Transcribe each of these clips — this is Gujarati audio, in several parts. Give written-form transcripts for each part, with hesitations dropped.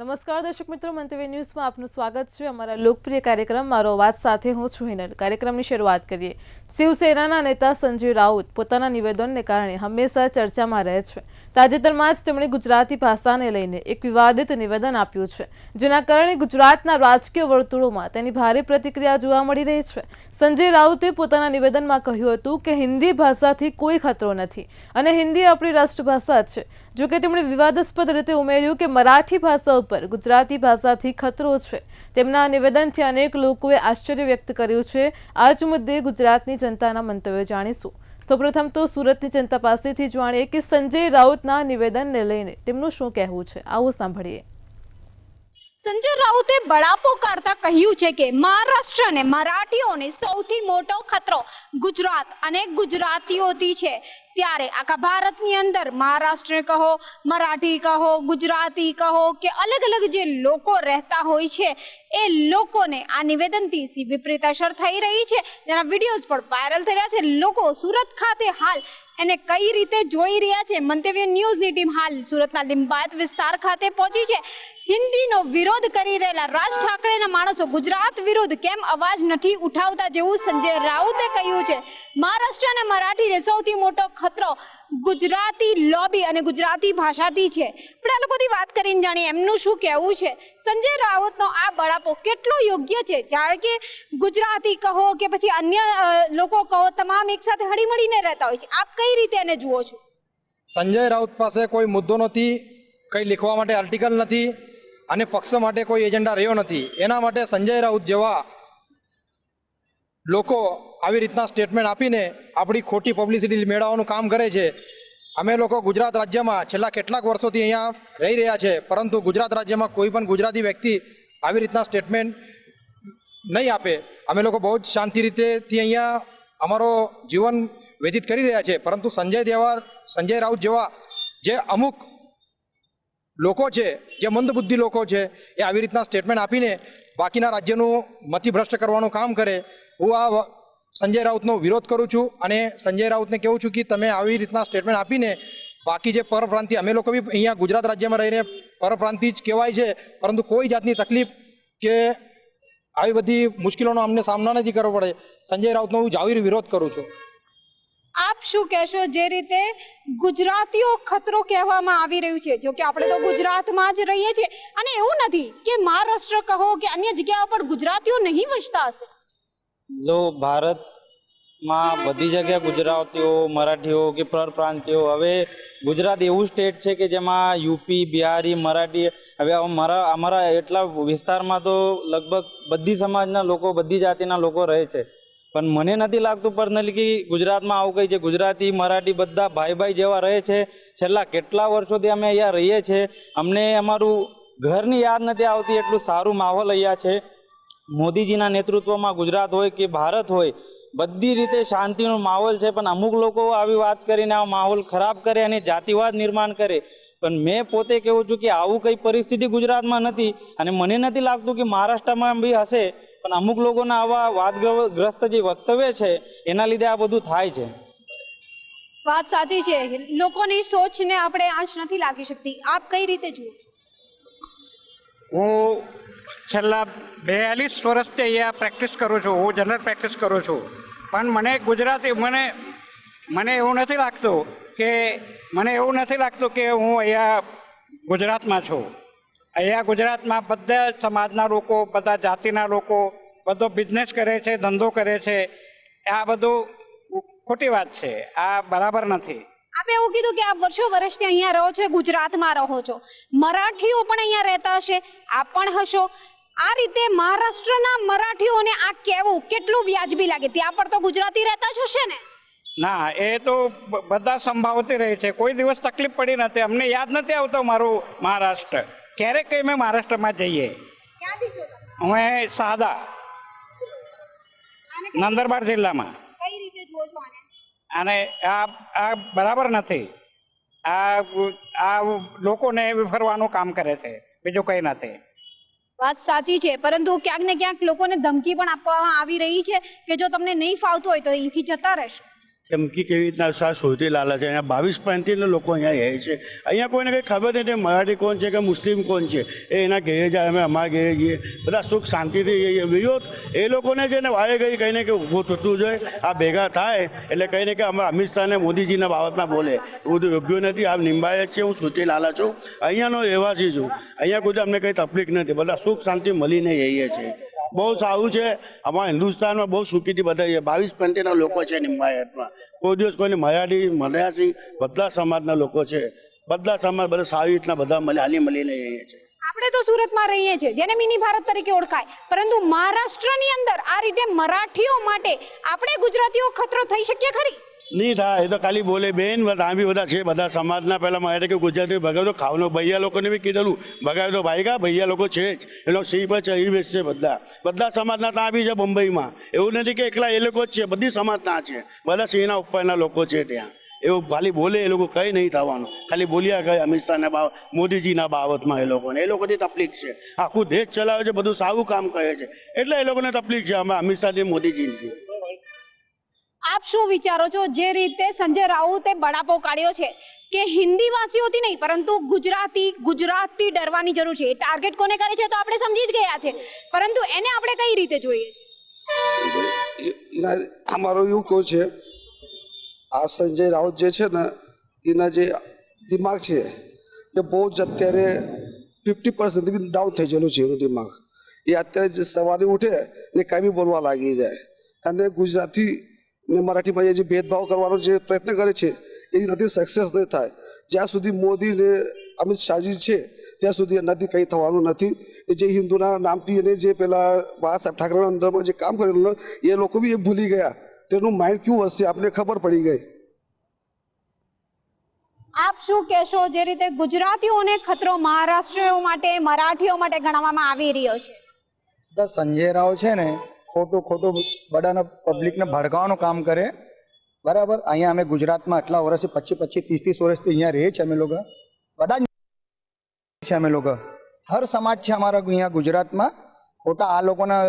નમસ્કાર દર્શક મિત્રો, મંતવ્ય ન્યૂઝમાં આપનું સ્વાગત છે। અમારા લોકપ્રિય કાર્યક્રમ મારો અવાજ સાથે હું છું હિનલ। કાર્યક્રમની શરૂઆત કરીએ। શિવસેનાના નેતા સંજય રાઉત પોતાના નિવેદનને કારણે હંમેશા ચર્ચામાં રહે છે। તાજેતરમાં જ તેમણે ગુજરાતી ભાષાને લઈને એક વિવાદિત નિવેદન આપ્યું છે, જેના કારણે ગુજરાતના રાજકીય વર્તુળોમાં તેની ભારે પ્રતિક્રિયા જોવા મળી રહી છે। સંજય રાઉતે પોતાના નિવેદનમાં કહ્યું હતું કે હિન્દી ભાષાથી કોઈ ખતરો નથી અને હિન્દી આપણી રાષ્ટ્રભાષા છે। જો કે તેમણે વિવાદાસ્પદ રીતે ઉમેર્યું કે મરાઠી ભાષા ઉપર ગુજરાતી ભાષાથી ખતરો છે। તેમના નિવેદનથી અનેક લોકોએ આશ્ચર્ય વ્યક્ત કર્યું છે। આ જ મુદ્દે ગુજરાતની જનતાના મંતવ્યો જાણીશું। સૌપ્રથમ તો સુરતની જનતા પાસેથી જાણીએ કે સંજય રાઉતના નિવેદનને લઈને તેમનું શું કહેવું છે। આવો સાંભળીએ। સંજય રાઉતે બળાપો કાઢતા કહ્યું છે કે મહારાષ્ટ્ર અને મરાઠીઓને સૌથી મોટો ખતરો ગુજરાત અને ગુજરાતીઓથી છે। ત્યારે આખા ભારતની અંદર મહારાષ્ટ્ર કહો, મરાઠી કહો, ગુજરાતી કહો કે અલગ અલગ જે લોકો રહેતા હોય છે એ લોકોને આ નિવેદનથી વિપરીત અસર થઈ રહી છે, જેના વિડીયોઝ પણ વાયરલ થઈ રહ્યા છે। લોકો સુરત ખાતે હાલ એને કઈ રીતે જોઈ રહ્યા છે। મંતવ્ય ન્યૂઝની ટીમ હાલ સુરતના લિંબાયત વિસ્તાર ખાતે પહોંચી છે। હિન્દીનો વિરોધ કરી રહેલા રાજ ઠાકરેના માણસો ગુજરાત વિરુદ્ધ કેમ અવાજ નથી ઉઠાવતા, જેવું સંજય રાઉતે કહ્યું છે। મહારાષ્ટ્ર અને મરાઠીને સૌથી મોટો ખતરો ગુજરાતી લોબી અને ગુજરાતી ભાષાથી છે। આપણે આ લોકોથી વાત કરીને જાણીએ એમનું શું કહેવું છે। સંજય રાઉતનો આ બળાપો કેટલો યોગ્ય છે, જાણે કે ગુજરાતી કહો કે પછી અન્ય લોકો કહો, તમામ એક સાથે હળીમળીને રહેતા હોય છે। આપ કઈ રીતે એને જુઓ છો? સંજય રાઉત પાસે કોઈ મુદ્દો નથી, કંઈ લખવા માટે આર્ટિકલ નથી અને પક્ષ માટે કોઈ એજન્ડા રહ્યો નથી। એના માટે સંજય રાઉત જેવા લોકો આવી રીતના સ્ટેટમેન્ટ આપીને આપણી ખોટી પબ્લિસિટી મેળવવાનું કામ કરે છે। અમે લોકો ગુજરાત રાજ્યમાં છેલ્લા કેટલાક વર્ષોથી અહીંયા રહી રહ્યા છે, પરંતુ ગુજરાત રાજ્યમાં કોઈ પણ ગુજરાતી વ્યક્તિ આવી રીતના સ્ટેટમેન્ટ નહીં આપે। અમે લોકો બહુ જ શાંતિ રીતેથી અહીંયા અમારો જીવન વ્યતીત કરી રહ્યા છે, પરંતુ સંજય રાઉત જેવા જે અમુક લોકો છે, જે મંદબુદ્ધિ લોકો છે, એ આવી રીતના સ્ટેટમેન્ટ આપીને બાકીના રાજ્યનું મતિભ્રષ્ટ કરવાનું કામ કરે। હું આ સંજય રાઉતનો વિરોધ કરું છું અને સંજય રાઉતને કહું છું કે તમે આવી રીતના સ્ટેટમેન્ટ આપીને બાકી જે પરપ્રાંતિ, અમે લોકો બી અહીંયા ગુજરાત રાજ્યમાં રહીને પરપ્રાંતિ જ કહેવાય છે, પરંતુ કોઈ જાતની તકલીફ કે આવી બધી મુશ્કેલીઓનો અમને સામના નથી કરવો પડે। સંજય રાઉતનો હું જાહેર વિરોધ કરું છું। આપ શું કહેશો? જે રીતે ગુજરાતીઓ ખતરો કહેવામાં આવી રહ્યું છે, જો કે આપણે તો ગુજરાતમાં જ રહીએ છીએ અને એવું નથી કે મહારાષ્ટ્ર કહો કે અન્ય જગ્યાઓ પર ગુજરાતીઓ નહીં વસતા હશે। લો ભારતમાં બધી જગ્યાએ ગુજરાતીઓ, મરાઠીઓ કે પરપ્રાંતિઓ, હવે ગુજરાત એવું સ્ટેટ છે કે જેમાં યુપી, બિહારી, મરાઠી, હવે અમારા એટલા વિસ્તારમાં તો લગભગ બધી સમાજના લોકો, બધી જાતિના લોકો રહે છે। પણ મને નથી લાગતું પર્સનલી કે ગુજરાતમાં આવું કંઈ છે। ગુજરાતી, મરાઠી બધા ભાઈ ભાઈ જેવા રહે છે। છેલ્લા કેટલા વર્ષોથી અમે અહીંયા રહીએ છીએ, અમને અમારું ઘરની યાદ નથી આવતી, એટલું સારું માહોલ અહીંયા છે। મોદીજીના નેતૃત્વમાં ગુજરાત હોય કે ભારત હોય, બધી રીતે શાંતિનો માહોલ છે। પણ અમુક લોકો આવી વાત કરીને આ માહોલ ખરાબ કરે અને જાતિવાદ નિર્માણ કરે। પણ મેં પોતે કહેવું છું કે આવું કંઈ પરિસ્થિતિ ગુજરાતમાં નથી અને મને નથી લાગતું કે મહારાષ્ટ્રમાં બી હશે। પણ અમુક લોકોના આવા વાદગ્રસ્ત જે વક્તવ્ય છે એના લીધે આ બધું થાય છે। વાત સાચી છે, લોકોની સોચને આપણે આંચ નથી લાગી શકતી। આપ કઈ રીતે જુઓ? હું છેલ્લા 42 વર્ષથી અહીંયા પ્રેક્ટિસ કરું છું। હું જનરલ પ્રેક્ટિસ કરું છું, પણ મને ગુજરાતી મને એવું નથી લાગતું કે હું અહીંયા ગુજરાતમાં છું। અહીંયા ગુજરાતમાં બધા સમાજના લોકો, બધા જાતિના લોકો બધો બિઝનેસ કરે છે, ધંધો કરે છે। આ બધું ખોટી વાત છે, આ બરાબર નથી। આપે એવું કીધું કે આપ વર્ષો વર્ષથી અહીંયા રહો છો, ગુજરાતમાં રહો છો, મરાઠીઓ પણ અહીંયા રહેતા હશે, આપ પણ હશો। આ રીતે મહારાષ્ટ્રના મરાઠીઓને આ કહેવું કેટલું વ્યાજબી લાગે? ત્યાં પણ તો ગુજરાતી રહેતા જ હશે ને? ના, એ તો બધા સંભાવતી રહે છે, કોઈ દિવસ તકલીફ પડી નથી। અમને યાદ નથી આવતો મારું મહારાષ્ટ્ર, ક્યારેક કંઈ મેં મહારાષ્ટ્રમાં જઈએ। ક્યાંથી છો તમે? હું સાદા નંદરબાર જિલ્લામાં। કઈ રીતે જુઓ છો આને? અને આ બરાબર નથી। આ લોકોને વિફરવાનું કામ કરે છે, બીજું કંઈ નથી। વાત સાચી છે, પરંતુ ક્યાંક ને ક્યાંક લોકોને ધમકી પણ આપવામાં આવી રહી છે કે જો તમને નહીં ફાવતું હોય તો અહીંથી જતા રહેશો। ચમકી કેવી રીતના સૌથી લાલા છે. અહીંયા 22-35 લોકો અહીંયા રહે છે. અહીંયા કોઈને કંઈ ખબર નથી મરાઠી કોણ છે કે મુસ્લિમ કોણ છે. એ એના ઘેરે જાય, અમે અમારા ઘેરે જઈએ, બધા સુખ શાંતિથી જઈએ. વિરોધ એ લોકોને છે ને વારે ગઈ કહીને કે ઊભું થતું જોઈએ. આ ભેગા થાય એટલે કહીને કે અમે અમિત શાહ અને મોદીજીના બાબતમાં બોલે, એવું બધું યોગ્ય નથી. આ નિંબાયત છે, હું સુરતી લાલા છું, અહીંયાનો રહેવાસી છું. અહીંયા કોઈ અમને કંઈ તકલીફ નથી, બધા સુખ શાંતિ મળીને રહીએ છીએ. બહુ સારું છે. અમારા હિન્દુસ્તાનમાં બહુ સુખીથી બધા છે. 22-35 લોકો છે નિંબાયતમાં. કોઈ દિવસ કોઈને મરાઠી મરાસી બધા સમાજના લોકો છે. બધા સમાજ બધા સારી રીતના બધા હાલી મળીને રહીએ છીએ. આપણે તો સુરતમાં રહીએ છીએ, જેને મિની ભારત તરીકે ઓળખાય, પરંતુ મહારાષ્ટ્રની અંદર આ રીતે મરાઠીઓ માટે આપણે ગુજરાતીઓ ખતરો થઈ શકીએ ખરી? નહીં થાય, એ તો ખાલી બોલે બેન. આ બી બધા છે, બધા સમાજના પહેલાં મારે કે ગુજરાતી ભગાવ્યો ખાવાનો ભૈયા લોકોને બી કીધેલું ભગાવ્યો તો ભાઈ કા ભૈયા લોકો છે જ, એ લોકો સિંહ પર ચડી બેસશે. બધા સમાજના ત્યાં બી છે મુંબઈમાં. એવું નથી કે એકલા એ લોકો જ છે, બધી સમાજ ત્યાં છે, બધા સિંહના ઉપરના લોકો છે ત્યાં. એવું ખાલી બોલે, એ લોકો કંઈ નહીં થવાનું, ખાલી બોલ્યા કરે અમિત શાહના બાબત, મોદીજીના બાબતમાં. એ લોકોની તકલીફ છે. આખું દેશ ચલાવે છે, બધું સારું કામ કરે છે, એટલે એ લોકોને તકલીફ છે. અમે અમિત શાહજી મોદીજીની. આપ શું વિચારો છો જે રીતે સંજય રાઉતે બળાપો કાઢ્યો છે કે હિન્દી વાસીઓથી નહીં પરંતુ ગુજરાતથી ડરવાની જરૂર છે? ટાર્ગેટ કોને કરે છે તો આપણે સમજી જ ગયા છે, પરંતુ એને આપણે કઈ રીતે જોઈએ? અમારું એવું કહું છે, આ સંજય રાઉત જે છે ને એના જે દિમાગ છે એ બહુ જ અત્યારે 50% ડાઉન થઈ ગયેલું છે એનું દિમાગ. એ અત્યારે જે સવારે ઉઠે ને કાંઈ બી બોલવા લાગી જાય. અને ગુજરાતી ને મરાઠીમાં જે ભેદભાવ કરવાનો જે પ્રયત્ન કરે છે એ નથી, સક્સેસ નહીં થાય. જ્યાં સુધી મોદી ને અમિત શાહજી છે ત્યાં સુધી એનાથી કંઈ થવાનું નથી. એ જે હિન્દુના નામથી એને જે પેલા બાળા સાહેબ ઠાકરેના અંદરમાં જે કામ કરેલું એ લોકો બી એ ભૂલી ગયા. તેનું માઇન્ડ કેવું હશે આપને ખબર પડી ગઈ. આપ શું કહેશો જે રીતે ગુજરાતીઓને ખતરો મહારાષ્ટ્રીઓ માટે મરાઠીઓ માટે ગણવામાં આવી રહ્યો છે? સંજય રાવ છે ને ખોટું બધાને પબ્લિકને ભડકાવવાનું કામ કરે. બરાબર, અહીંયા અમે ગુજરાતમાં આટલા વર્ષથી 25-30 વર્ષથી અહીંયા રહીએ છીએ અમે લોકો. બધા જ છે અમે લોકો, હર સમાજ છે અમારા અહીંયા ગુજરાતમાં. ખોટા આ લોકોના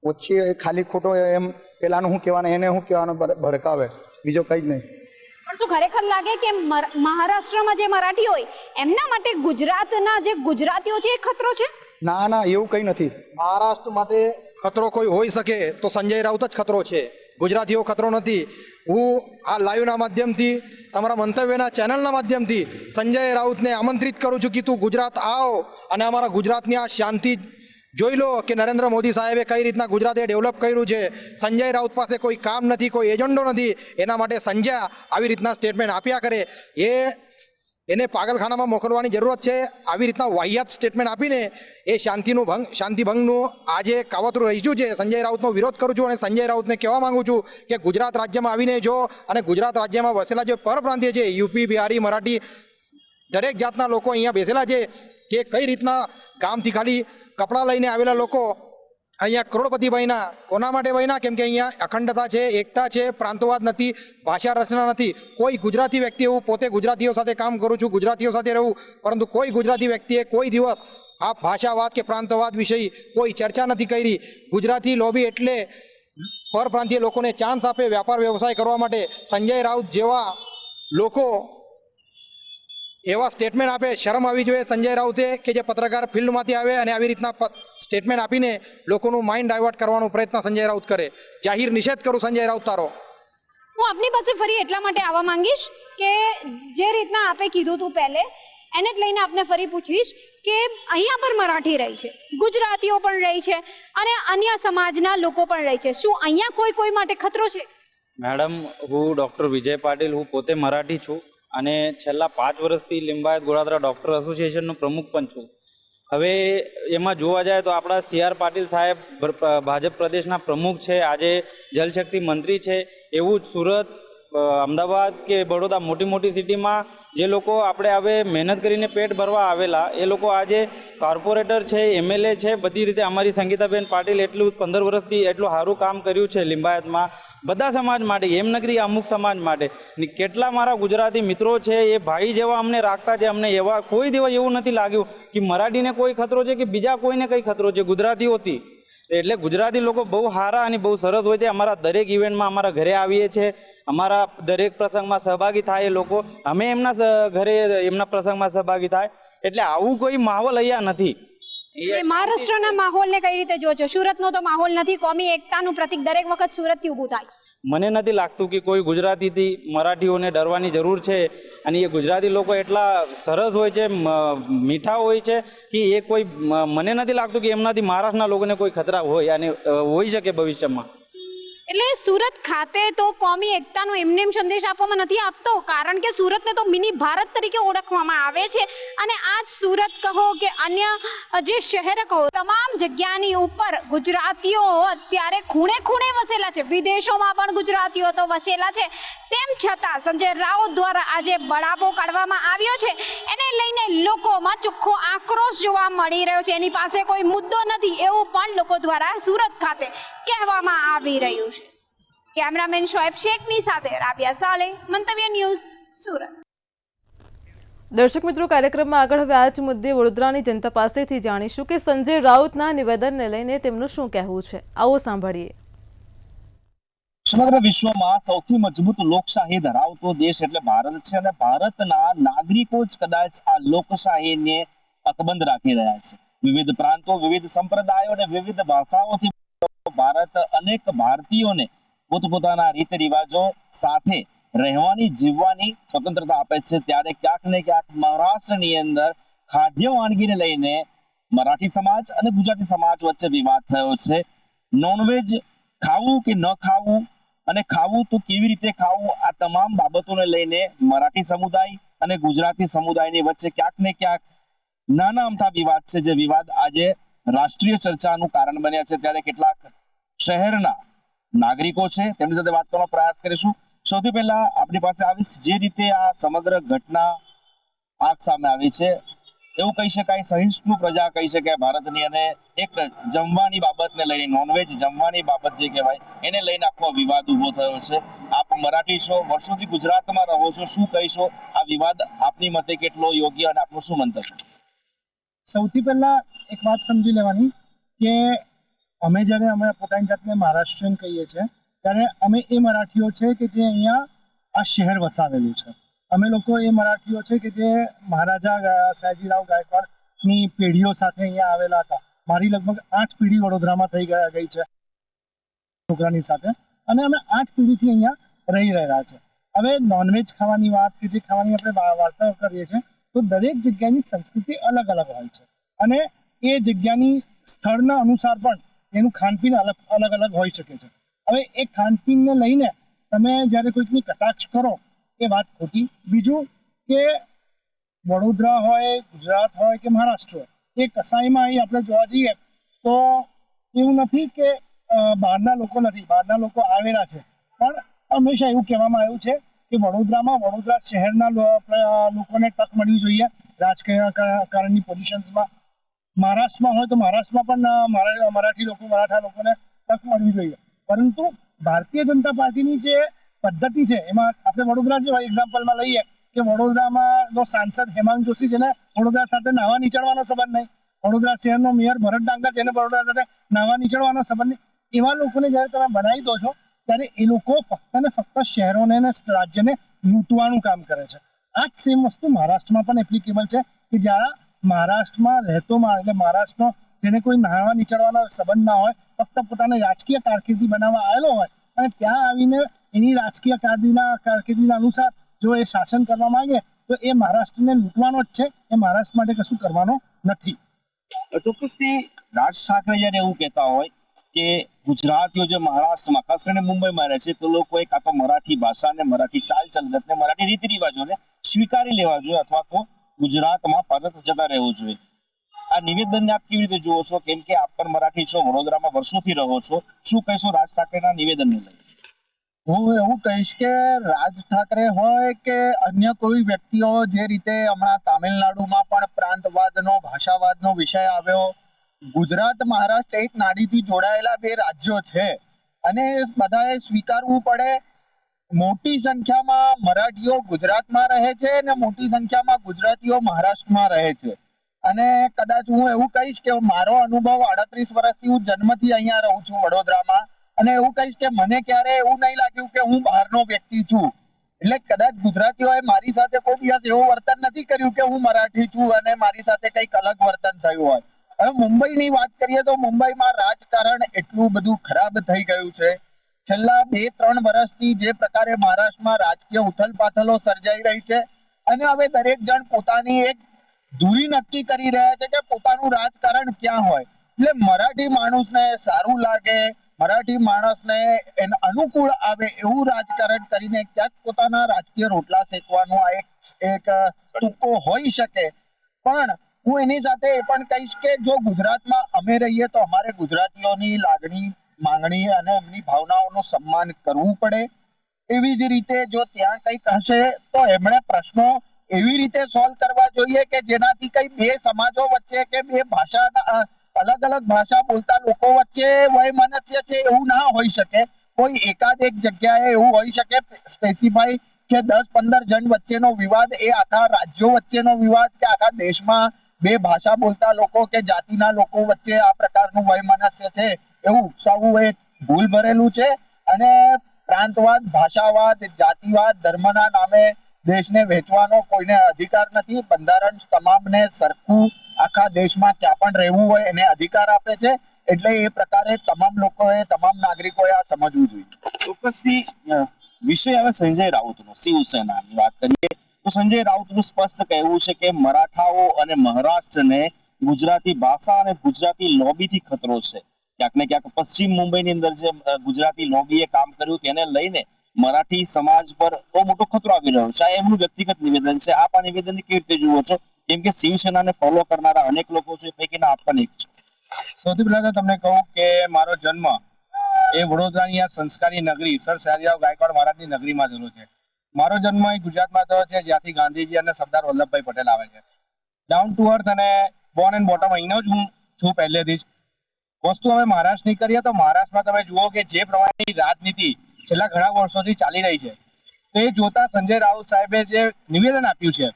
ઓછી ખાલી ખોટો એમ પેલાનું શું કહેવાનું એને શું કહેવાનું ભડકાવે, બીજો કંઈ જ નહીં. પણ શું ખરેખર લાગે કે મહારાષ્ટ્રમાં જે મરાઠી હોય એમના માટે ગુજરાતના જે ગુજરાતીઓ છે એ ખતરો છે? ના, એવું કંઈ નથી. મહારાષ્ટ્ર માટે ખતરો કોઈ હોઈ શકે તો સંજય રાઉત જ ખતરો છે, ગુજરાતીઓ ખતરો નથી. હું આ લાઈવના માધ્યમથી, તમારા મંતવ્યના ચેનલના માધ્યમથી સંજય રાઉતને આમંત્રિત કરું છું કે તું ગુજરાત આવ અને અમારા ગુજરાતની આ શાંતિ જોઈ લો કે નરેન્દ્ર મોદી સાહેબે કઈ રીતના ગુજરાતે ડેવલપ કર્યું છે. સંજય રાઉત પાસે કોઈ કામ નથી, કોઈ એજન્ડો નથી, એના માટે સંજય આવી રીતના સ્ટેટમેન્ટ આપ્યા કરે. એને પાગલખાનામાં મોકલવાની જરૂરત છે. આવી રીતના વાહિયાત સ્ટેટમેન્ટ આપીને એ શાંતિભંગનું આજે કાવતરું રહીશું છે. સંજય રાઉતનો વિરોધ કરું છું અને સંજય રાઉતને કહેવા માંગુ છું કે ગુજરાત રાજ્યમાં આવીને જો અને ગુજરાત રાજ્યમાં વસેલા જે પરપ્રાંતીય છે, યુપી, બિહારી, મરાઠી, દરેક જાતના લોકો અહીંયા બેસેલા છે કે કઈ રીતના ગામથી ખાલી કપડાં લઈને આવેલા લોકો અહીંયા કરોડપતિ બન્યા. કોના માટે બન્યા? કેમ કે અહીંયા અખંડતા છે, એકતા છે, પ્રાંતવાદ નથી, ભાષા રચના નથી. કોઈ ગુજરાતી વ્યક્તિ, એવું પોતે ગુજરાતીઓ સાથે કામ કરું છું, ગુજરાતીઓ સાથે રહું, પરંતુ કોઈ ગુજરાતી વ્યક્તિએ કોઈ દિવસ આ ભાષાવાદ કે પ્રાંતવાદ વિશે કોઈ ચર્ચા નથી કરી. ગુજરાતી લોબી એટલે પરપ્રાંતીય લોકોને ચાન્સ આપે વ્યાપાર વ્યવસાય કરવા માટે. સંજય રાઉત જેવા લોકો એવા સ્ટેટમેન્ટ આપે, શરમ આવી જોઈએ સંજય રાઉતે કે જે પત્રકાર ફિલ્ડમાંથી આવે અને આવી રીતના સ્ટેટમેન્ટ આપીને લોકોનું માઇન્ડ ડાયવર્ટ કરવાનો પ્રયત્ન સંજય રાઉત કરે. જાહેર નિષેધ કરું સંજય રાઉત તારો. હું આપની પાસે ફરી એટલા માટે આવવા માંગીશ કે જે રીતના આપે કીધું હતું પહેલે એને જ લઈને આપને ફરી પૂછીશ કે અહીંયા પર મરાઠી રહી છે, ગુજરાતીઓ પણ રહી છે અને અન્ય સમાજના લોકો પણ રહી છે. શું અહીંયા કોઈ માટે ખતરો છે? મેડમ, હું ડૉક્ટર વિજય પાટીલ, હું પોતે મરાઠી છું અને છેલ્લા 5 વર્ષથી લિંબાયત ગોળાદરા ડૉક્ટર એસોસિએશનનો પ્રમુખ પણ છું. હવે એમાં જોવા જાય તો આપણા CR પાટીલ સાહેબ ભાજપ પ્રદેશના પ્રમુખ છે, આજે જલશક્તિ મંત્રી છે. એવું જ સુરત, અમદાવાદ કે બડોદરા મોટી સિટીમાં જે લોકો આપણે હવે મહેનત કરીને પેટ ભરવા આવેલા એ લોકો આજે કોર્પોરેટર છે, MLA છે. બધી રીતે અમારી સંગીતાબેન પાટીલ એટલું 15 વર્ષથી એટલું સારું કામ કર્યું છે લિંબાયતમાં બધા સમાજ માટે, એમ નથી અમુક સમાજ માટે. કેટલા મારા ગુજરાતી મિત્રો છે એ ભાઈ જેવા અમને રાખતા છે. અમને એવા કોઈ દિવસ એવું નથી લાગ્યું કે મરાઠીને કોઈ ખતરો છે કે બીજા કોઈને કંઈ ખતરો છે ગુજરાતીઓથી. એટલે ગુજરાતી લોકો બહુ સારા અને બહુ સરસ હોય છે. અમારા દરેક ઇવેન્ટમાં અમારા ઘરે આવીએ છીએ અમારા દરેક પ્રસંગમાં સહભાગી થાય એ લોકો, અમે એમના ઘરે એમના પ્રસંગમાં સહભાગી થાય. એટલે આવું કોઈ માહોલ અહીંયા નથી. એ મહારાષ્ટ્રના માહોલને કઈ રીતે જો છો? સુરતનો તો માહોલ નથી, કોમી એકતાનું પ્રતીક દરેક વખત સુરતથી ઊભું થાય. મને નથી લાગતું કે કોઈ ગુજરાતીથી મરાઠીઓને ડરવાની જરૂર છે. અને એ ગુજરાતી લોકો એટલા સરસ હોય છે, મીઠા હોય છે કે એ કોઈ મને નથી લાગતું કે એમનાથી મહારાષ્ટ્રના લોકોને કોઈ ખતરા હોય અને હોઈ શકે ભવિષ્યમાં. એટલે સુરત ખાતે તો કોમી એકતાનો એમને એમ સંદેશ આપવામાં નથી આપતો, કારણ કે સુરતને તો મિની ભારત તરીકે ઓળખવામાં આવે છે. અને આજ સુરત કહો કે અન્ય જે શહેર કહો, તમામ જગ્યાની ઉપર ગુજરાતીઓ અત્યારે ખૂણે ખૂણે વસેલા છે. વિદેશોમાં પણ ગુજરાતીઓ તો વસેલા છે. તેમ છતાં સંજય રાઉત દ્વારા આજે બળાપો કાઢવામાં આવ્યો છે, એને લઈને લોકોમાં ચોખ્ખો આક્રોશ જોવા મળી રહ્યો છે. એની પાસે કોઈ મુદ્દો નથી એવું પણ લોકો દ્વારા સુરત ખાતે કહેવામાં આવી રહ્યું છે. કેમેરામેન શોએબ શેખની સાથે રાબિયા સાલે, મંતવ્ય ન્યૂઝ, સુરત. દર્શક મિત્રો, કાર્યક્રમમાં આગળ હવે આ જ મુદ્દે વડોદરાની જનતા પાસેથી જાણીશું કે સંજય રાઉતના નિવેદનને લઈને તેમનું શું કહેવું છે. આવો સાંભળીએ. સમગ્ર વિશ્વમાં સૌથી મજબૂત લોકશાહી ધરાવતો દેશ એટલે ભારત છે અને ભારતના નાગરિકો જ કદાચ આ લોકશાહીને અકબંધ રાખી રહ્યા છે. વિવિધ પ્રાંતો, વિવિધ સંપ્રદાયો અને વિવિધ ભાષાઓથી ભારત અનેક ભારતીયોને પોતપોતાના રીત રિવાજો સાથે રહેવાની, જીવવાની સ્વતંત્રતા આપે છે. ત્યારે ક્યાંક ને ક્યાંક મહારાષ્ટ્રની અંદર ખાદ્ય વાનગીને લઈને મરાઠી સમાજ અને ગુજરાતી સમાજ વચ્ચે વિવાદ થયો છે. નોનવેજ ખાવું કે ન ખાવું અને ખાવું તો કેવી રીતે ખાવું, આ તમામ બાબતોને લઈને મરાઠી સમુદાય અને ગુજરાતી સમુદાયની વચ્ચે ક્યાંક ને ક્યાંક નાના અમથા વિવાદ છે, જે વિવાદ આજે રાષ્ટ્રીય ચર્ચાનું કારણ બન્યા છે. ત્યારે કેટલાક શહેરના નાગરિકો છે, તેમની સાથે વાત કરવાનો પ્રયાસ કરીશું. સૌથી પહેલા આપણી પાસે આવીશ, જે રીતે આ સમગ્ર ઘટના આગ સામે આવી છે, એવું કહી શકાય સહિષ્ણુ પ્રજા કહી શકાય ભારતની, અને એક જમવાની બાબતને લઈને, નોનવેજ જમવાની બાબત જે કહેવાય, એને લઈને આખો વિવાદ ઉભો થયો છે. આપ મરાઠી છો, વર્ષોથી ગુજરાતમાં રહો છો, શું કહીશો આ વિવાદ આપની મતે કેટલો યોગ્ય અને આપનું શું મંતવ્ય? સૌથી પહેલા એક વાત સમજી લેવાની કે અમે જ્યારે અમે પોતાની જાતને મહારાષ્ટ્રીયન કહીએ છીએ, ત્યારે અમે એ મરાઠીઓ છે કે જે અહીંયા આ શહેર વસાવેલું છે. અમે લોકો એ મરાઠીઓ છે કે જે મહારાજા સયાજીરાવ ગાયકવાડની પેઢીઓ સાથે અહીંયા આવેલા હતા. મારી લગભગ 8 પેઢી વડોદરામાં થઈ ગઈ છે છોકરાની સાથે, અને અમે 8 પેઢીથી અહીંયા રહી રહ્યા છે. હવે નોનવેજ ખાવાની વાત કે જે ખાવાની આપણે વાર્તાઓ કરીએ છીએ, તો દરેક જગ્યાની સંસ્કૃતિ અલગ અલગ હોય છે અને એ જગ્યાની સ્થળના અનુસાર પણ એનું ખાનપીન અલગ અલગ હોઈ શકે છે. હવે એ ખાનપીનને લઈને તમે જ્યારે કોઈકની કટાક્ષ કરો એ વાત ખોટી. બીજું કે વડોદરા હોય, ગુજરાત હોય કે મહારાષ્ટ્ર હોય, એ કસાઈમાં અહીં આપણે જોવા જઈએ તો એવું નથી કે બહારના લોકો નથી, બહારના લોકો આવેલા છે, પણ હંમેશા એવું કહેવામાં આવ્યું છે કે વડોદરા શહેરના લોકોને તક મળવી જોઈએ રાજકારણની પોઝિશન્સમાં. મહારાષ્ટ્રમાં હોય તો મહારાષ્ટ્રમાં પણ મરાઠા લોકોને તક મળવી જોઈએ. પરંતુ ભારતીય જનતા પાર્ટીની જે પદ્ધતિ છે એમાં આપણે વડોદરા જેવા એક્ઝામ્પલમાં લઈએ કે વડોદરામાં સાંસદ હેમાંગ જોશી, જેને વડોદરા સાથે નાહવા નીચળવાનો સંબંધ નહીં, વડોદરા શહેરનો મેયર ભરત ડાંગર, જેને વડોદરા સાથે નાહવા નીચળવાનો સંબંધ નહીં, એવા લોકોને જ્યારે તમે બનાવી દો છો ત્યારે એ લોકો ફક્ત ને ફક્ત શહેરોને અને રાજ્યને લૂંટવાનું કામ કરે છે. આ જ સેમ વસ્તુ મહારાષ્ટ્રમાં પણ એપ્લિકેબલ છે કે જ્યારે મહારાષ્ટ્રમાં રહેતો એટલે મહારાષ્ટ્રનો જેને કોઈ નાહવા નીચળવાનો સંબંધ ના હોય, ફક્ત પોતાની રાજકીય કારકિર્દી બનાવવા આવેલો હોય અને ત્યાં આવીને એની રાજકીય કારકિર્દીના અનુસાર જો એ શાસન કરવા માંગે તો એ મહારાષ્ટ્રને લૂંટવાનો જ છે, એ મહારાષ્ટ્ર માટે કશું કરવાનો નથી. ચોક્કસથી રાજ ઠાકરે જ્યારે એવું કહેતા હોય કે ગુજરાતીઓ જે મહારાષ્ટ્રમાં, ખાસ કરીને મુંબઈમાં રહે છે, તો લોકોએ કાં તો મરાઠી ભાષાને, મરાઠી ચાલ ચલગતને, મરાઠી રીતિ રિવાજોને સ્વીકારી લેવા જોઈએ અથવા તો ગુજરાતમાં પરત જતા રહેવું જોઈએ. આ નિવેદનને આપ કેવી રીતે જુઓ છો? કેમ કે આપ પણ મરાઠી છો, વડોદરામાં વર્ષોથી રહો છો, શું કહેશો રાજ ઠાકરેના નિવેદનને લઈને? હું એવું કહીશ કે રાજ ઠાકરે હોય કે અન્ય કોઈ વ્યક્તિઓ, જે રીતે હમણાં તામિલનાડુમાં પણ પ્રાંતવાદનો, ભાષાવાદનો વિષય આવ્યો, ગુજરાત મહારાષ્ટ્ર એક નાડીથી જોડાયેલા બે રાજ્યો છે અને બધાએ સ્વીકારવું પડે. મોટી સંખ્યામાં મરાઠીઓ ગુજરાતમાં રહે છે અને મોટી સંખ્યામાં ગુજરાતીઓ મહારાષ્ટ્રમાં રહે છે. અને કદાચ હું એવું કહીશ કે મારો અનુભવ 38 વર્ષથી, હું જન્મથી અહીંયા રહું છું વડોદરામાં, અને એવું કહીશ કે મને ક્યારે એવું નહીં લાગ્યું કે હું બહારનો વ્યક્તિ છું. એટલે કદાચ ગુજરાતીઓએ મારી સાથે કોઈ દિવસ એવું વર્તન નથી કર્યું કે હું મરાઠી છું અને મારી સાથે કંઈક અલગ વર્તન થયું હોય. હવે મુંબઈની વાત કરીએ તો મુંબઈમાં રાજકારણ એટલું બધું ખરાબ થઈ ગયું છે. છેલ્લા 2-3 વર્ષથી જે પ્રકારે મહારાષ્ટ્રમાં રાજકીય ઉથલપાથલો સર્જાઈ રહી છે અને હવે દરેક જણ પોતાની એક ધૂરી નક્કી કરી રહ્યા છે કે પોતાનું રાજકારણ ક્યાં હોય. એટલે મરાઠી માણસને સારું લાગે, મરાઠી માણસને એને અનુકૂળ આવે એવું રાજકારણ કરીને ક્યાંક પોતાના રાજકીય રોટલા શેકવાનો આ એક ટૂંકો હોઈ શકે. પણ હું એની સાથે એ પણ કહીશ કે જો ગુજરાતમાં અમે રહીએ તો અમારે ગુજરાતીઓની લાગણી, માંગણી અને એમની ભાવનાઓનું સન્માન કરવું પડે. એવી જ રીતે જો ત્યાં કંઈક હશે તો એમણે પ્રશ્નો એવી રીતે સોલ્વ કરવા જોઈએ કે જેનાથી કઈ બે સમાજો વચ્ચે કે બે ભાષાના અલગ અલગ ભાષા બોલતા લોકો વચ્ચે વયમનસ્ય છે એવું ના હોઈ શકે. કોઈ એકાદ એક જગ્યાએ એવું હોઈ શકે સ્પેસિફાઈ કે 10-15 જણ વચ્ચેનો વિવાદ એ આખા રાજ્યો વચ્ચેનો વિવાદ કે આખા દેશમાં બે ભાષા બોલતા લોકો કે જાતિના લોકો વચ્ચે આ પ્રકારનું વયમનસ્ય છે એવું ઉપસાવવું એ ભૂલ ભરેલું છે. અને પ્રાંતવાદ, ભાષાવાદ, જાતિવાદ, ધર્મના નામે દેશને વહેંચવાનો કોઈને અધિકાર નથી. બંધારણ તમામને સરખું આખા દેશમાં ક્યાં પણ રહેવું હોય એને અધિકાર આપે છે. એટલે એ પ્રકારે તમામ લોકોએ, તમામ નાગરિકોએ આ સમજવું જોઈએ. ચોક્કસથી વિષય હવે સંજય રાઉતનો, શિવસેનાની વાત કરીએ તો સંજય રાઉતનું સ્પષ્ટ કહેવું છે કે મરાઠાઓ અને મહારાષ્ટ્રને ગુજરાતી ભાષા અને ગુજરાતી લોબીથી ખતરો છે. ક્યાંક ને ક્યાંક પશ્ચિમ મુંબઈની અંદર જે ગુજરાતી લોબીએ કામ કર્યું તેને લઈને મરાઠી સમાજ પર બહુ મોટો ખતરો આવી રહ્યો છે. આ એમનું વ્યક્તિગત નિવેદન છે. આપ આ નિવેદનને કેવી રીતે જુઓ છો? કેમ કે શિવસેનાને ફોલો કરનારા અનેક લોકો છે, પૈકીના આપ પણ એક છે. સૌથી પહેલા તો તમને કહું કે મારો જન્મ એ વડોદરાની આ સંસ્કારી નગરી સર સયાજીરાવ ગાયકવાડ મહારાજની નગરીમાં થયેલો છે. મારો જન્મ એ ગુજરાતમાં થયો છે જ્યાંથી ગાંધીજી અને સરદાર વલ્લભભાઈ પટેલ આવે છે. ડાઉન ટુ અર્થ અને બોર્ન એન્ડ બોટમ અહીંનો જ હું છું પહેલેથી જ. વસ્તુ હવે મહારાષ્ટ્રની કરીએ તો મહારાષ્ટ્રમાં તમે જુઓ કે જે પ્રમાણેની રાજનીતિ છેલ્લા ઘણા વર્ષોથી ચાલી રહી છે તો એ જોતા સંજય રાઉત સાહેબે જે નિવેદન આપ્યું છે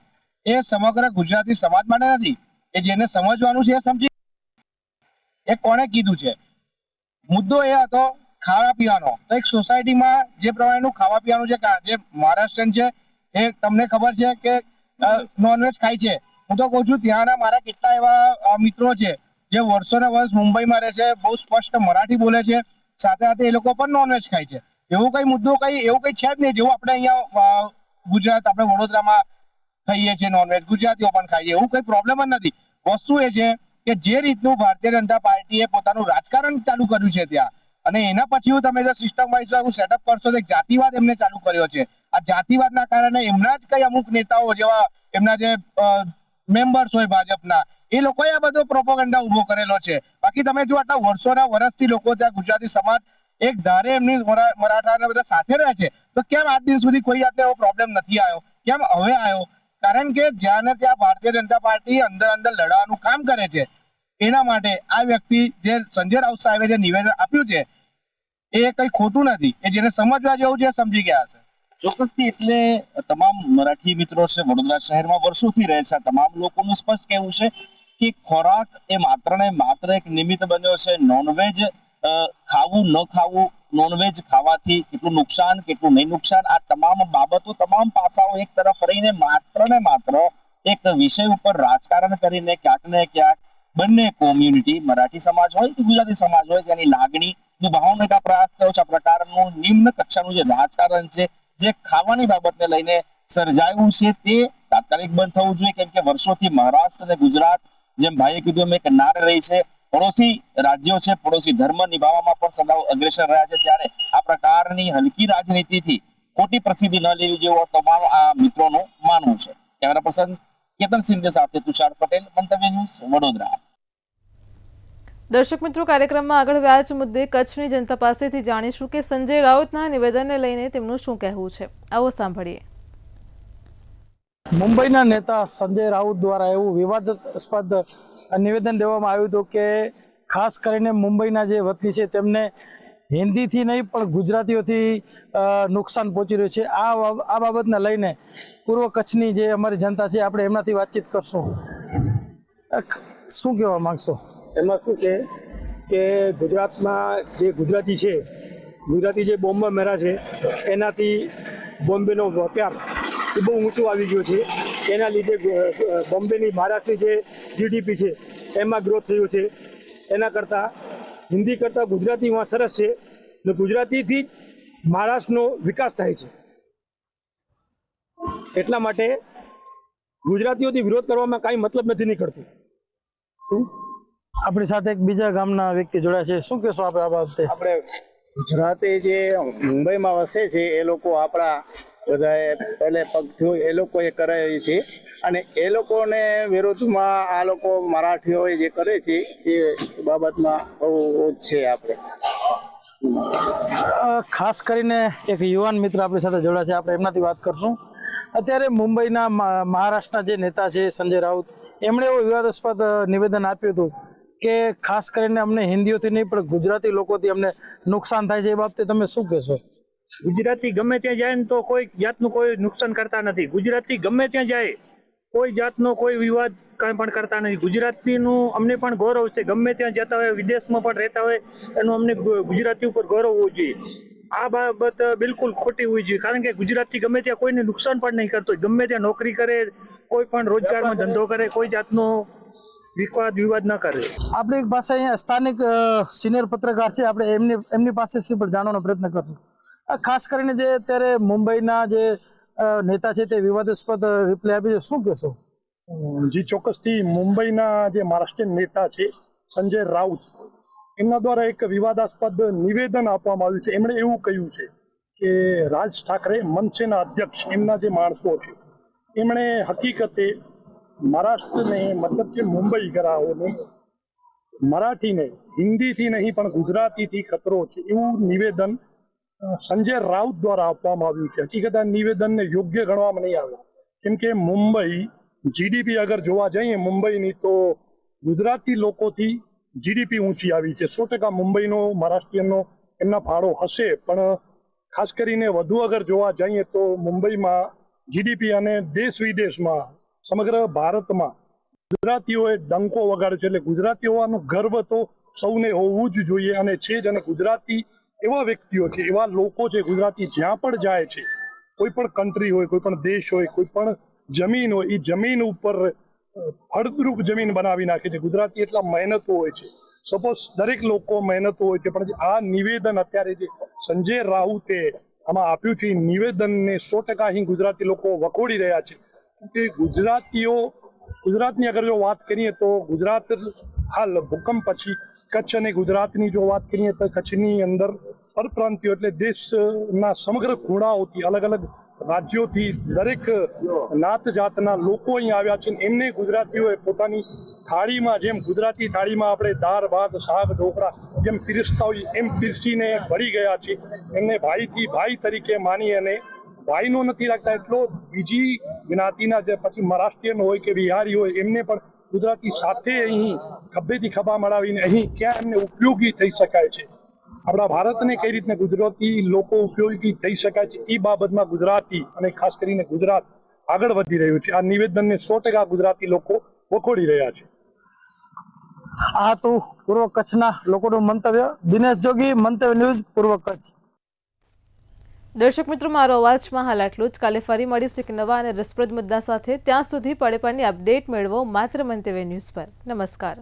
એ સમગ્ર ગુજરાતી સમાજ માટે નથી. એ જેને સમજવાનું છે એ સમજી. એ કોણે કીધું છે? મુદ્દો એ હતો ખાવા પીવાનો. તો એક સોસાયટીમાં જે પ્રમાણેનું ખાવા પીવાનું છે, જે મહારાષ્ટ્રન છે એ તમને ખબર છે કે નોનવેજ ખાય છે. હું તો કહું છું ત્યાંના મારા કેટલા એવા મિત્રો છે જે વર્ષોના વર્ષ મુંબઈમાં રહે છે, બહુ સ્પષ્ટ મરાઠી બોલે છે, સાથે સાથે એ લોકો પણ નોનવેજ ખાય છે. એવું કઈ મુદ્દો એવું કઈ છે જ નહીં. જેવું આપણે અહીંયા ગુજરાત, આપણે વડોદરામાં ખાઈએ છીએ નોનવેજ, ગુજરાતીઓ પણ ખાઈએ, એવું કઈ પ્રોબ્લેમ જ નથી. વસ્તુ એ છે કે જે રીતનું ભારતીય જનતા પાર્ટીએ પોતાનું રાજકારણ ચાલુ કર્યું છે ત્યાં, અને એના પછી તમે જો સિસ્ટમ વાઇઝ સેટઅપ કરશો તો જાતિવાદ એમને ચાલુ કર્યો છે. આ જાતિવાદના કારણે એમના જ કઈ અમુક નેતાઓ જેવા એમના જે મેમ્બર્સ હોય ભાજપના, એ લોકોએ આ બધો પ્રોપોગન્ડા ઉભો કરેલો છે. બાકી તમે જો આટલા વર્ષોના વર્ષથી લોકો ત્યાં ગુજરાતી સમાજ એક ધારે એમની મરાઠાના બધા સાથે રહે છે, તો કેમ આજ દિન સુધી કોઈ જાતનો એવો પ્રોબ્લેમ નથી આવ્યો? કેમ હવે આવ્યો? કારણ કે જ્યાં ને ત્યાં ભારતીય જનતા પાર્ટી અંદર લડવાનું કામ કરે છે. એના માટે આ વ્યક્તિ જે સંજય રાઉત સાહેબે જે નિવેદન આપ્યું છે એ કઈ ખોટું નથી. એ જેને સમજવા જેવું છે સમજી ગયા છે. ચોક્કસથી એટલે તમામ મરાઠી મિત્રો છે વડોદરા શહેરમાં વર્ષોથી રહે છે, તમામ લોકોનું સ્પષ્ટ કહેવું છે કે ખોરાક એ માત્ર ને માત્ર એક નિમિત્ત બન્યો છે. નોનવેજ ખાવું ન ખાવું, નોનવેજ ખાવાથી કેટલું નુકસાન, કેટલું નહીં નુકસાન, આ તમામ બાબતો, તમામ પાસાઓ એક તરફ રહીને માત્ર ને માત્ર એક વિષય ઉપર રાજકારણ કરીને ક્યાંક ને ક્યાંક બંને કોમ્યુનિટી, મરાઠી સમાજ હોય કે ગુજરાતી સમાજ હોય, તેની લાગણી દુભાવવાનો એક પ્રયાસ થયો છે. આ પ્રકારનું નિમ્ન કક્ષાનું જે રાજકારણ છે જે ખાવાની બાબતને લઈને સર્જાયું છે તે તાત્કાલિક બંધ થવું જોઈએ. કેમ કે વર્ષોથી મહારાષ્ટ્ર અને ગુજરાત, જેમ ભાઈએ કીધું એમ, એક નાર રહી છે. પડોશી રાજ્યો છે, પડોશી ધર્મ નિભાવવામાં પણ સદાવ અગ્રેસર રહ્યા છે. ત્યારે આ પ્રકારની હલકી રાજનીતિથી ખોટી પ્રસિદ્ધિ ન લેવી જેવું તમામ આ મિત્રોનું માનવું છે. કેમેરા પર્સન કેતન સિંધે સાથે તુષાર પટેલ, મંતવ્ય ન્યૂઝ, વડોદરા. દર્શક મિત્રો, કાર્યક્રમમાં આગળ વ્યાજ મુદ્દે કચ્છની જનતા પાસેથી જાણીશું કે સંજય રાઉતના નિવેદનને લઈને તેમનું શું કહેવું છે. આવો સાંભળીએ. મુંબઈના નેતા સંજય રાઉત દ્વારા એવું વિવાદાસ્પદ નિવેદન દેવામાં આવ્યું હતું કે ખાસ કરીને મુંબઈના જે વતની છે તેમને હિન્દીથી નહીં પણ ગુજરાતીઓથી નુકસાન પહોંચી રહ્યું છે. આ બાબતને લઈને પૂર્વ કચ્છની જે અમારી જનતા છે આપણે એમનાથી વાતચીત કરશું. શું કહેવા માંગશો? એમાં શું છે કે ગુજરાતમાં જે ગુજરાતી છે ગુજરાતી જે બોમ્બે મેરા છે એનાથી બોમ્બેનો વ્યાપાર એ બહુ ઊંચું આવી ગયો છે. એના લીધે બોમ્બેની મહારાષ્ટ્રની જે જીડીપી છે એમાં ગ્રોથ થયો છે. એના કરતાં હિન્દી કરતાં ગુજરાતીમાં સરસ છે ને ગુજરાતીથી જ મહારાષ્ટ્રનો વિકાસ થાય છે. એટલા માટે ગુજરાતીઓથી વિરોધ કરવામાં કાંઈ મતલબ નથી નીકળતું. આપણી સાથે એક બીજા ગામના વ્યક્તિ જોડાયા છે. શું કહેશો આપણે આ બાબતે? આપણે ગુજરાતી જે મુંબઈમાં વસે છે એ લોકો આપણા બધાએ પહેલે પગથિયું એ લોકોએ કરાવી છે અને એ લોકોને વિરોધમાં આ લોકો મરાઠીઓ જે કરે છે એ બાબતમાં બહુ છે. આપણે ખાસ કરીને એક યુવાન મિત્ર આપણી સાથે જોડાયા છે. આપણે એમનાથી વાત કરશું. અત્યારે મુંબઈના મહારાષ્ટ્રના જે નેતા છે સંજય રાઉત, એમણે એવું વિવાદાસ્પદ નિવેદન આપ્યું હતું કે ખાસ કરીને અમને હિન્દીઓથી નહીં પણ ગુજરાતી લોકોથી અમને નુકસાન થાય છે. એ બાબતે તમે શું કહેશો? ગુજરાતી ગમે ત્યાં જાય ને તો કોઈ જાતનું કોઈ નુકસાન કરતા નથી. ગુજરાતી ગમે ત્યાં જાય કોઈ જાતનો કોઈ વિવાદ કાંઈ પણ કરતા નથી. ગુજરાતીનું અમને પણ ગૌરવ છે. ગમે ત્યાં જતા હોય, વિદેશમાં પણ રહેતા હોય, એનું અમને ગુજરાતી ઉપર ગૌરવ હોવું જોઈએ. આ બાબત બિલકુલ ખોટી હોવી જોઈએ, કારણ કે ગુજરાતી ગમે ત્યાં કોઈને નુકસાન પણ નહીં કરતો. ગમે ત્યાં નોકરી કરે, કોઈ પણ રોજગારમાં ધંધો કરે, કોઈ જાતનો વિવાદ ન કરે. આપણી પાસે અહીંયા સ્થાનિક સિનિયર પત્રકાર છે. આપણે એમની પાસેથી પણ જાણવાનો પ્રયત્ન કરશું. ખાસ કરીને જે અત્યારે મુંબઈના જે નેતા છે તે વિવાદાસ્પદ રિપ્લાય આપી છે, શું કહેશો? જી ચોક્કસથી મુંબઈના જે મહારાષ્ટ્રીયન નેતા છે સંજય રાઉત, એમના દ્વારા એક વિવાદાસ્પદ નિવેદન આપવામાં આવ્યું છે. એમણે એવું કહ્યું છે કે રાજ ઠાકરે મનસેના અધ્યક્ષ એમના જે માણસો છે એમણે હકીકતે મહારાષ્ટ્રને મતલબ કે મુંબઈ ગરાઓને મરાઠીને હિન્દીથી નહીં પણ ગુજરાતીથી ખતરો છે એવું નિવેદન સંજય રાઉત દ્વારા આપવામાં આવ્યું છે. હકીકત આ નિવેદનને યોગ્ય ગણવામાં નહીં આવે, કેમ કે મુંબઈ જીડીપી અગર જોવા જઈએ મુંબઈની તો ગુજરાતી લોકોથી જીડીપી ઊંચી આવી છે. 100% મુંબઈનો મહારાષ્ટ્રીયનનો એમના ફાળો હશે, પણ ખાસ કરીને વધુ અગર જોવા જઈએ તો મુંબઈમાં જીડીપી અને દેશ વિદેશમાં સમગ્ર ભારતમાં ગુજરાતીઓએ ડંકો વગાડ્યો છે. એટલે ગુજરાતી હોવાનું ગર્વ તો સૌને હોવું જ જોઈએ અને છે જ. અને ગુજરાતી એવા વ્યક્તિઓ છે, એવા લોકો છે, ગુજરાતી જ્યાં પણ જાય છે, કોઈ પણ કન્ટ્રી હોય, કોઈ પણ દેશ હોય, કોઈ પણ જમીન હોય, એ જમીન ઉપર ફળદ્રુપ જમીન બનાવી નાખે છે. ગુજરાતી એટલા મહેનતુ હોય છે. સપોઝ દરેક લોકો મહેનતુ હોય છે, પણ આ નિવેદન અત્યારે જે સંજય રાઉતે આમાં આપ્યું છે, એ નિવેદનને 100% અહીં ગુજરાતી લોકો વખોડી રહ્યા છે. કે ગુજરાતની અગર જો વાત કરીએ તો ગુજરાત હાલ ભૂકંપ પછી કચ્છ અને ગુજરાતની જો વાત કરીએ તો કચ્છની અંદર પરપ્રાંતિયો એટલે દેશના સમગ્ર ખૂણાઓથી અલગ અલગ રાજ્યોથી દરેક નાત જાતના લોકો અહીં આવ્યા છે. એમને ગુજરાતીઓએ પોતાની થાળીમાં, જેમ ગુજરાતી થાળીમાં આપણે દાળ ભાત શાક ઢોકળા જેમ પીરસતા હોય એમ પીરસીને ભળી ગયા છે. એમને ભાઈથી ભાઈ તરીકે માની અને ભાઈનો નથી રાખતા એટલો બીજી જ્ઞાતિના જે પછી મહારાષ્ટ્રીયન હોય કે બિહારી હોય એમને પણ ગુજરાતી સાથે અહીં ખભેથી ખભા મળાવીને અહીં ક્યાં એમને ઉપયોગી થઈ શકાય છે. આપણા ભારતને કઈ રીતને ગુજરાતી લોકો ઉપયોગી થઈ શકાય છે એ બાબતમાં ગુજરાતી અને ખાસ કરીને ગુજરાત આગળ વધી રહ્યું છે. આ નિવેદનને 100% ગુજરાતી લોકો વખોડી રહ્યા છે. આ તો પૂર્વ કચ્છના લોકોનું મંતવ્ય. દિનેશ જોગી, મંતવ્ય ન્યૂઝ, પૂર્વ કચ્છ. દર્શક મિત્રો, મારો અવાજમાં હાલ આટલું જ. કાલે ફરી મળીશું એક નવા અને રસપ્રદ મુદ્દા સાથે. ત્યાં સુધી પડે પડની અપડેટ મેળવો માત્ર મંતવ્ય ન્યૂઝ પર. નમસ્કાર.